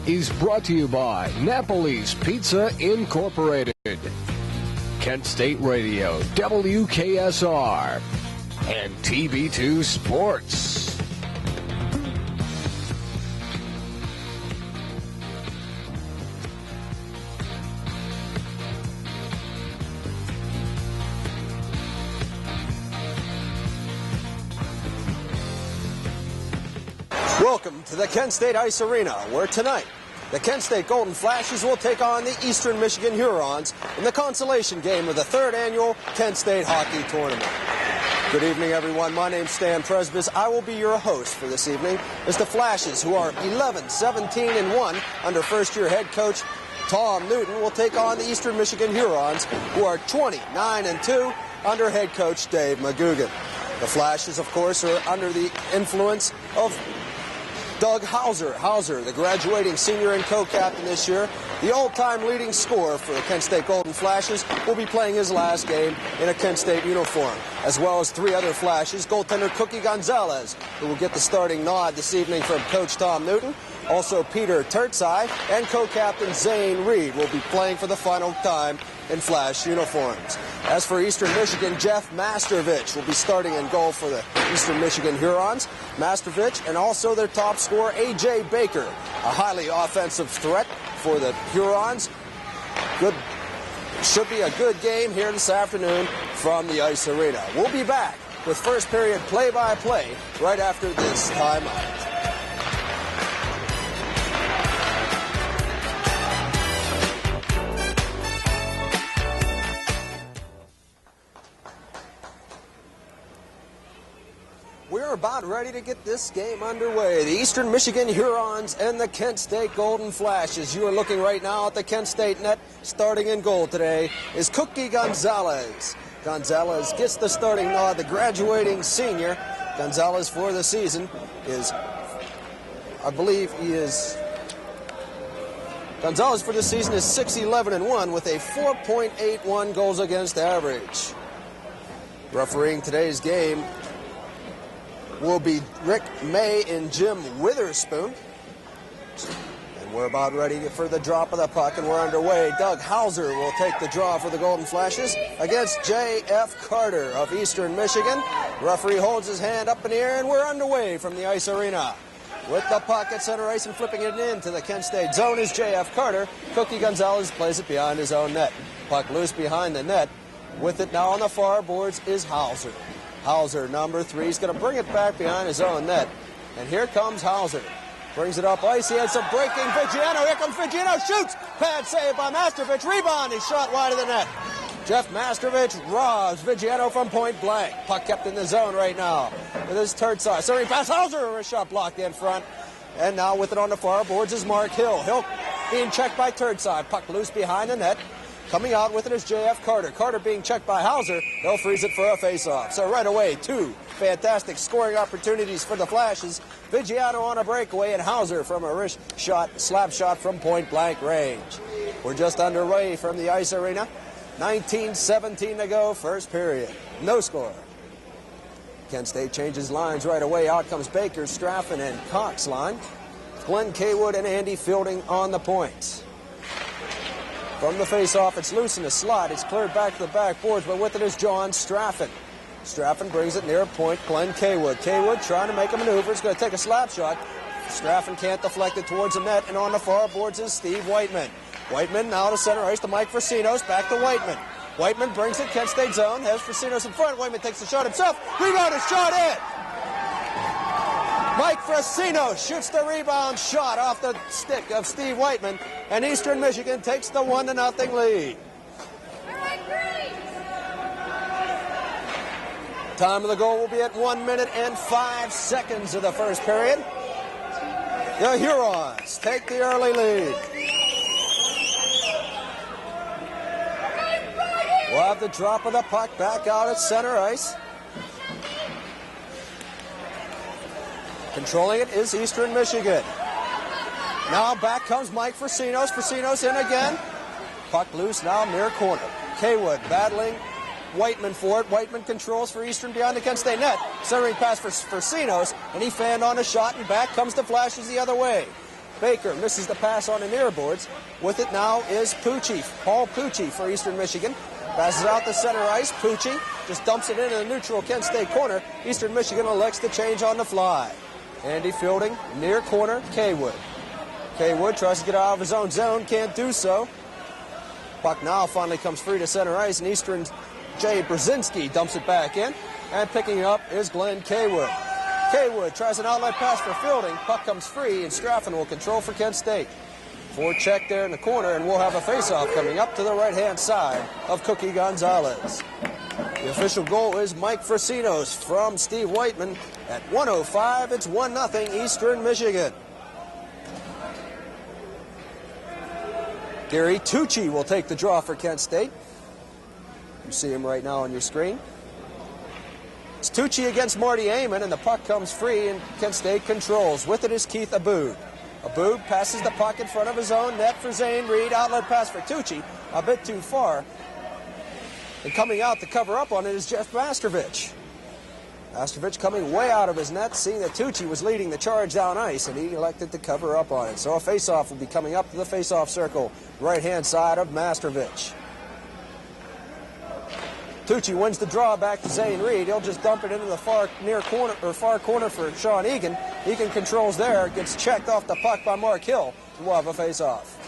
Is brought to you by Napoli's Pizza Incorporated, Kent State Radio, WKSR, and TB2 Sports. Welcome to the Kent State Ice Arena, where tonight the Kent State Golden Flashes will take on the Eastern Michigan Hurons in the consolation game of the third annual Kent State Hockey Tournament. Good evening, everyone. My name's Stan Presbys. I will be your host for this evening as the Flashes, who are 11-17-1 under first-year head coach Tom Newton, will take on the Eastern Michigan Hurons, who are 29-2 under head coach Dave McGugan. The Flashes, of course, are under the influence of Doug Hauser. Hauser, the graduating senior and co-captain this year, the all-time leading scorer for the Kent State Golden Flashes, will be playing his last game in a Kent State uniform, as well as three other Flashes. Goaltender Cookie Gonzalez, who will get the starting nod this evening from Coach Tom Newton. Also Peter Turtsai and co-captain Zane Reed will be playing for the final time in Flash uniforms. As for Eastern Michigan, Jeff Mastrovich will be starting in goal for the Eastern Michigan Hurons. Mastrovich and also their top scorer, A.J. Baker, a highly offensive threat for the Hurons. Should be a good game here this afternoon from the Ice Arena. We'll be back with first period play-by-play right after this timeout. We're about ready to get this game underway. The Eastern Michigan Hurons and the Kent State Golden Flashes. You are looking right now at the Kent State net. Starting in goal today is Cookie Gonzalez. Gonzalez gets the starting nod, the graduating senior. Gonzalez for the season is, Gonzalez for the season is 6-11-1 with a 4.81 goals against average. Refereeing today's game will be Rick May and Jim Witherspoon. And we're about ready for the drop of the puck, and we're underway. Doug Hauser will take the draw for the Golden Flashes against J.F. Carter of Eastern Michigan. Referee holds his hand up in the air, and we're underway from the Ice Arena. With the puck at center ice and flipping it into the Kent State zone is J.F. Carter. Cookie Gonzalez plays it behind his own net. Puck loose behind the net. With it now on the far boards is Hauser. Hauser, number 3, is going to bring it back behind his own net. And here comes Hauser. Brings it up ice. He has some breaking. Vigiano. Here comes Vigiano. Shoots. Pad save by Mastrovich. Rebound. He's shot wide of the net. Jeff Mastrovich robs Vigiano from point blank. Puck kept in the zone right now with his Turtsai. Serving pass. Hauser. A shot blocked in front. And now with it on the far boards is Mark Hill. Hill being checked by Turtsai. Puck loose behind the net. Coming out with it is J.F. Carter. Carter being checked by Hauser. He'll freeze it for a face-off. So right away, two fantastic scoring opportunities for the Flashes. Vigiano on a breakaway and Hauser from a wrist shot, slap shot from point-blank range. We're just underway from the Ice Arena. 19:17 to go, first period. No score. Kent State changes lines right away. Out comes Baker, Straffen, and Cox line. Glenn Kaywood and Andy Fielding on the points. From the face-off, it's loose in the slot. It's cleared back to the backboards, but with it is John Straffen. Straffen brings it near point, Glenn Kaywood. Kaywood trying to make a maneuver. It's going to take a slap shot. Straffen can't deflect it towards the net, and on the far boards is Steve Whiteman. Whiteman now to center ice to Mike Frasinos, back to Whiteman. Whiteman brings it, Kent State zone, has Frasinos in front. Whiteman takes the shot himself. Rebound is shot in. Mike Frasinos shoots the rebound shot off the stick of Steve Whiteman, and Eastern Michigan takes the 1-0 lead. Time of the goal will be at 1 minute and 5 seconds of the first period. The Hurons take the early lead. We'll have the drop of the puck back out at center ice. Controlling it is Eastern Michigan. Now back comes Mike Frasinos. Frasinos in again. Puck loose now near corner. Kaywood battling Whiteman for it. Whiteman controls for Eastern beyond the Kent State net. Centering pass for Frasinos, and he fanned on a shot, and back comes the Flashes the other way. Baker misses the pass on the near boards. With it now is Pucci, Paul Pucci for Eastern Michigan. Passes out the center ice. Pucci just dumps it into the neutral Kent State corner. Eastern Michigan elects to change on the fly. Andy fielding near corner, Kaywood. Kaywood tries to get out of his own zone, can't do so. Puck now finally comes free to center ice, and Eastern's Jay Brzezinski dumps it back in. And picking it up is Glenn Kaywood. Kaywood tries an outlet pass for fielding. Puck comes free, and Straffen will control for Kent State. Forecheck there in the corner, and we'll have a face-off coming up to the right-hand side of Cookie Gonzalez. The official goal is Mike Frasinos from Steve Whiteman. At 1:05, it's 1-0 Eastern Michigan. Gary Tucci will take the draw for Kent State. You see him right now on your screen. It's Tucci against Marty Amon, and the puck comes free, and Kent State controls. With it is Keith Abood. Abood passes the puck in front of his own net for Zane Reed. Outlet pass for Tucci, a bit too far. And coming out to cover up on it is Jeff Mastrovich. Mastrovich coming way out of his net, seeing that Tucci was leading the charge down ice, and he elected to cover up on it. So a face-off will be coming up to the face-off circle, right-hand side of Mastrovich. Tucci wins the draw back to Zane Reed. He'll just dump it into the far corner for Shawn Egan. Egan controls there, gets checked off the puck by Mark Hill, and we'll have a face-off.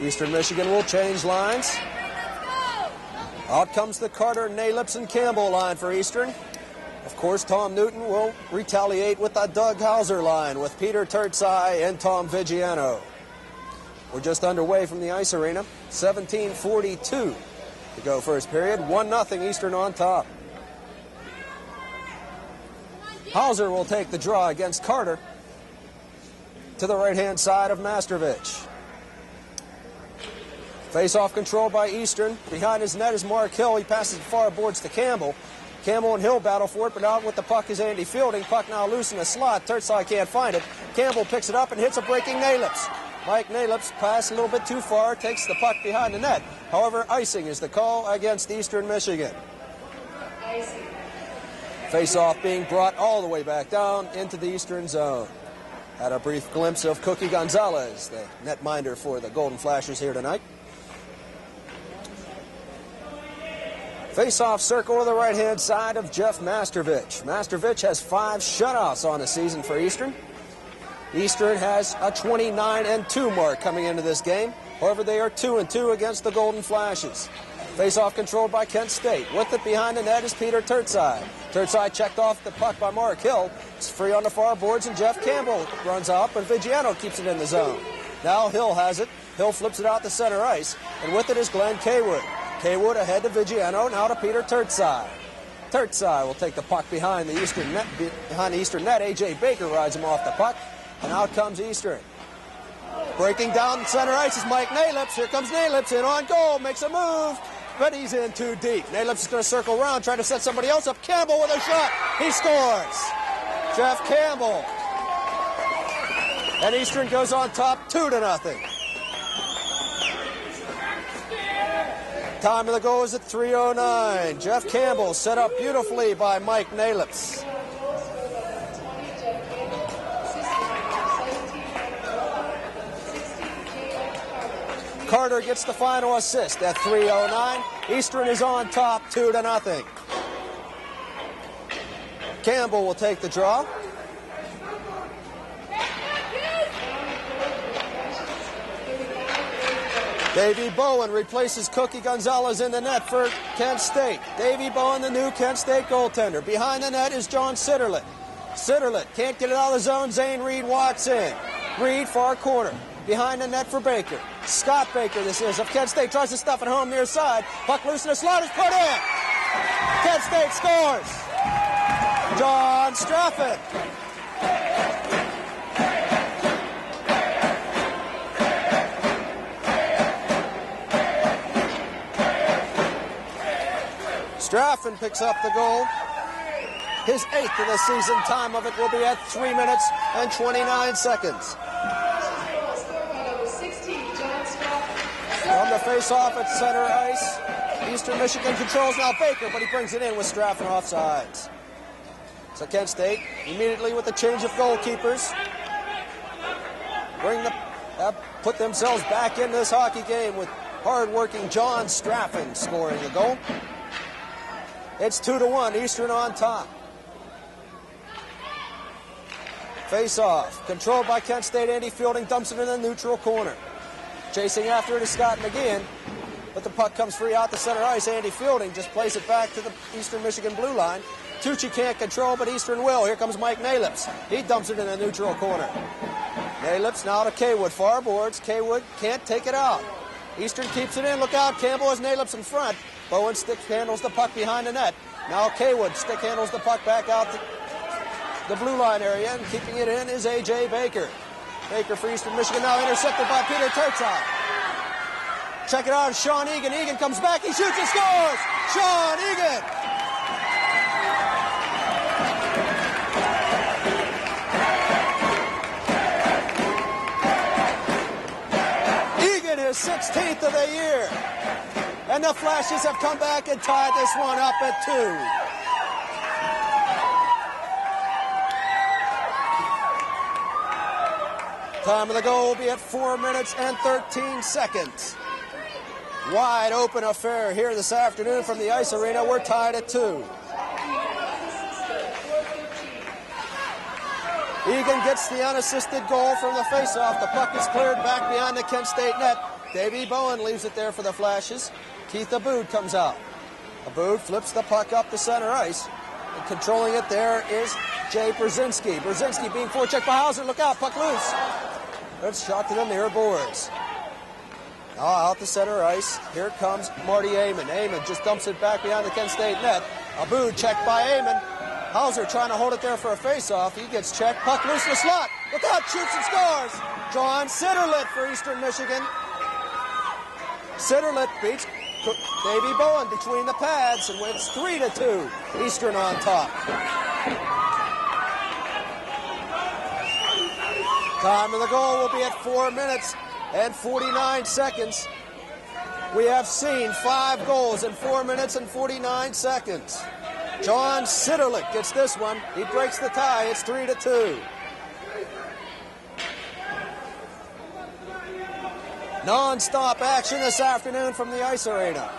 Eastern Michigan will change lines. Out comes the Carter, Nalips, and Campbell line for Eastern. Of course, Tom Newton will retaliate with the Doug Hauser line with Peter Turtsai and Tom Vigiano. We're just underway from the ice arena. 17:42 to go first period. 1-0 Eastern on top. Hauser will take the draw against Carter to the right-hand side of Mastrovich. Face-off control by Eastern. Behind his net is Mark Hill. He passes the far boards to Campbell. Campbell and Hill battle for it, but out with the puck is Andy Fielding. Puck now loose in the slot. Turtsai can't find it. Campbell picks it up and hits a breaking Nalips. Mike Nalips passed a little bit too far, takes the puck behind the net. However, icing is the call against Eastern Michigan. Face-off being brought all the way back down into the Eastern zone. Had a brief glimpse of Cookie Gonzalez, the netminder for the Golden Flashers here tonight. Face-off circle to the right-hand side of Jeff Mastrovich. Mastrovich has 5 shutouts on the season for Eastern. Eastern has a 29-2 mark coming into this game. However, they are 2-2 against the Golden Flashes. Face-off controlled by Kent State. With it behind the net is Peter Turtsai. Turtsai checked off the puck by Mark Hill. It's free on the far boards, and Jeff Campbell runs out, but Vigiano keeps it in the zone. Now Hill has it. Hill flips it out to center ice, and with it is Glenn Kaywood. Kaywood ahead to Vigiano, now to Peter Turtsai. Turtsai will take the puck behind the Eastern net. A.J. Baker rides him off the puck, and out comes Eastern. Breaking down center ice is Mike Nalips. Here comes Nalips in on goal, makes a move, but he's in too deep. Nalips is going to circle around, try to set somebody else up. Campbell with a shot. He scores. Jeff Campbell. And Eastern goes on top 2-0. Time of the goal is at 3:09. Jeff Campbell set up beautifully by Mike Nalips. Carter gets the final assist at 3:09. Eastern is on top 2-0. Campbell will take the draw. Davey Bowen replaces Cookie Gonzalez in the net for Kent State. Davey Bowen, the new Kent State goaltender. Behind the net is John Sitterlet. Sitterlet can't get it out of the zone. Zane Reed walks in. Reed, far corner. Behind the net for Baker. Scott Baker, this is, of Kent State. Tries to stuff it home near side. Puck loose in the slot is put in. Kent State scores. John Straffen. Straffen picks up the goal. His 8th of the season. Time of it will be at 3 minutes and 29 seconds. From the face-off at center ice, Eastern Michigan controls now Baker, but he brings it in with Straffen offsides. So Kent State immediately with the change of goalkeepers put themselves back in this hockey game with hard-working John Straffen scoring the goal. It's 2-1, Eastern on top. Face-off, controlled by Kent State. Andy Fielding dumps it in the neutral corner. Chasing after it is Scott McGeehan, but the puck comes free out the center ice. Andy Fielding just plays it back to the Eastern Michigan blue line. Tucci can't control, but Eastern will. Here comes Mike Nalips. He dumps it in the neutral corner. Nalips now to Kaywood, far boards. Kaywood can't take it out. Eastern keeps it in. Look out, Campbell has Nalips in front. Bowen stick handles the puck behind the net. Now Kaywood stick handles the puck back out to the blue line area, and keeping it in is A.J. Baker. Baker for Eastern Michigan now intercepted by Peter Tertzau. Check it out, Shawn Egan. Egan comes back, he shoots and scores! Shawn Egan! Egan, his 16th of the year. And the Flashes have come back and tied this one up at 2. Time of the goal will be at 4 minutes and 13 seconds. Wide open affair here this afternoon from the Ice Arena. We're tied at 2. Egan gets the unassisted goal from the faceoff. The puck is cleared back behind the Kent State net. Davey Bowen leaves it there for the Flashes. Keith Aboud comes out. Aboud flips the puck up the center ice. And controlling it there is Jay Brzezinski. Brzezinski being forechecked by Hauser. Look out, puck loose. Good shot to the near boards. Now out the center ice. Here comes Marty Amon. Amon just dumps it back behind the Kent State net. Aboud checked by Amon. Hauser trying to hold it there for a face-off. He gets checked. Puck loose in the slot. Look out, shoots and scores. John Sitterlit for Eastern Michigan. Sitterlit beats Davey Bowen between the pads and wins 3-2. Eastern on top. Time of the goal will be at 4 minutes and 49 seconds. We have seen 5 goals in 4 minutes and 49 seconds. John Sitterlich gets this one. He breaks the tie. It's 3-2. Non-stop action this afternoon from the Ice Arena.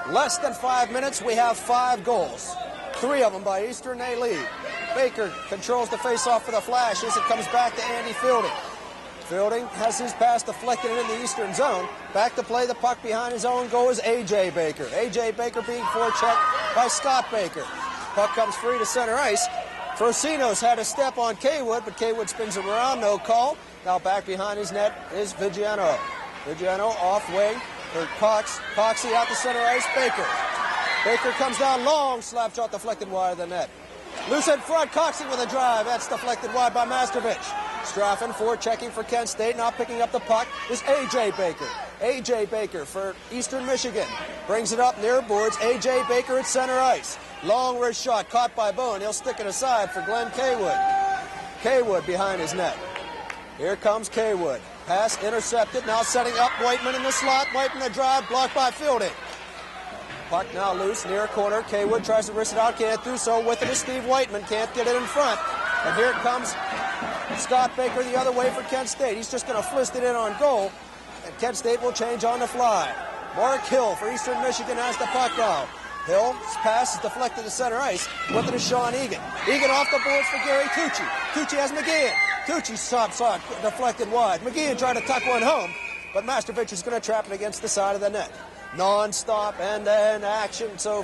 Less than 5 minutes, we have 5 goals. 3 of them by Eastern A-League. Baker controls the face-off for the Flashes. It comes back to Andy Fielding. Fielding has his pass deflected in the Eastern zone. Back to play the puck behind his own goal is A.J. Baker. A.J. Baker being forechecked by Scott Baker. Puck comes free to center ice. Frosinos had a step on Kaywood, but Kaywood spins him around, no call. Now back behind his net is Vigiano. Vigiano off wing for Cox. Coxey out the center ice, Baker. Baker comes down long, slap shot deflected wide of the net. Loose in front, Coxey with a drive. That's deflected wide by Masterovich. Straffen forechecking for Kent State. Now picking up the puck is A.J. Baker. A.J. Baker for Eastern Michigan. Brings it up near boards. A.J. Baker at center ice. Long wrist shot caught by Bowen. He'll stick it aside for Glenn Kaywood. Kaywood behind his net. Here comes Kaywood. Pass intercepted. Now setting up Whiteman in the slot. Whiteman a drive blocked by Fielding. Puck now loose near corner. Kaywood tries to wrist it out. Can't do so. With it is Steve Whiteman. Can't get it in front. And here comes Scott Baker the other way for Kent State. He's just going to fist it in on goal. And Kent State will change on the fly. Mark Hill for Eastern Michigan has the puck now. Hill's pass is deflected to center ice. With it is Shawn Egan. Egan off the boards for Gary Tucci. Tucci has McGeehan. Tucci's shot deflected wide. McGeehan tried to tuck one home, but Masterovich is going to trap it against the side of the net. Non-stop end-to-end action so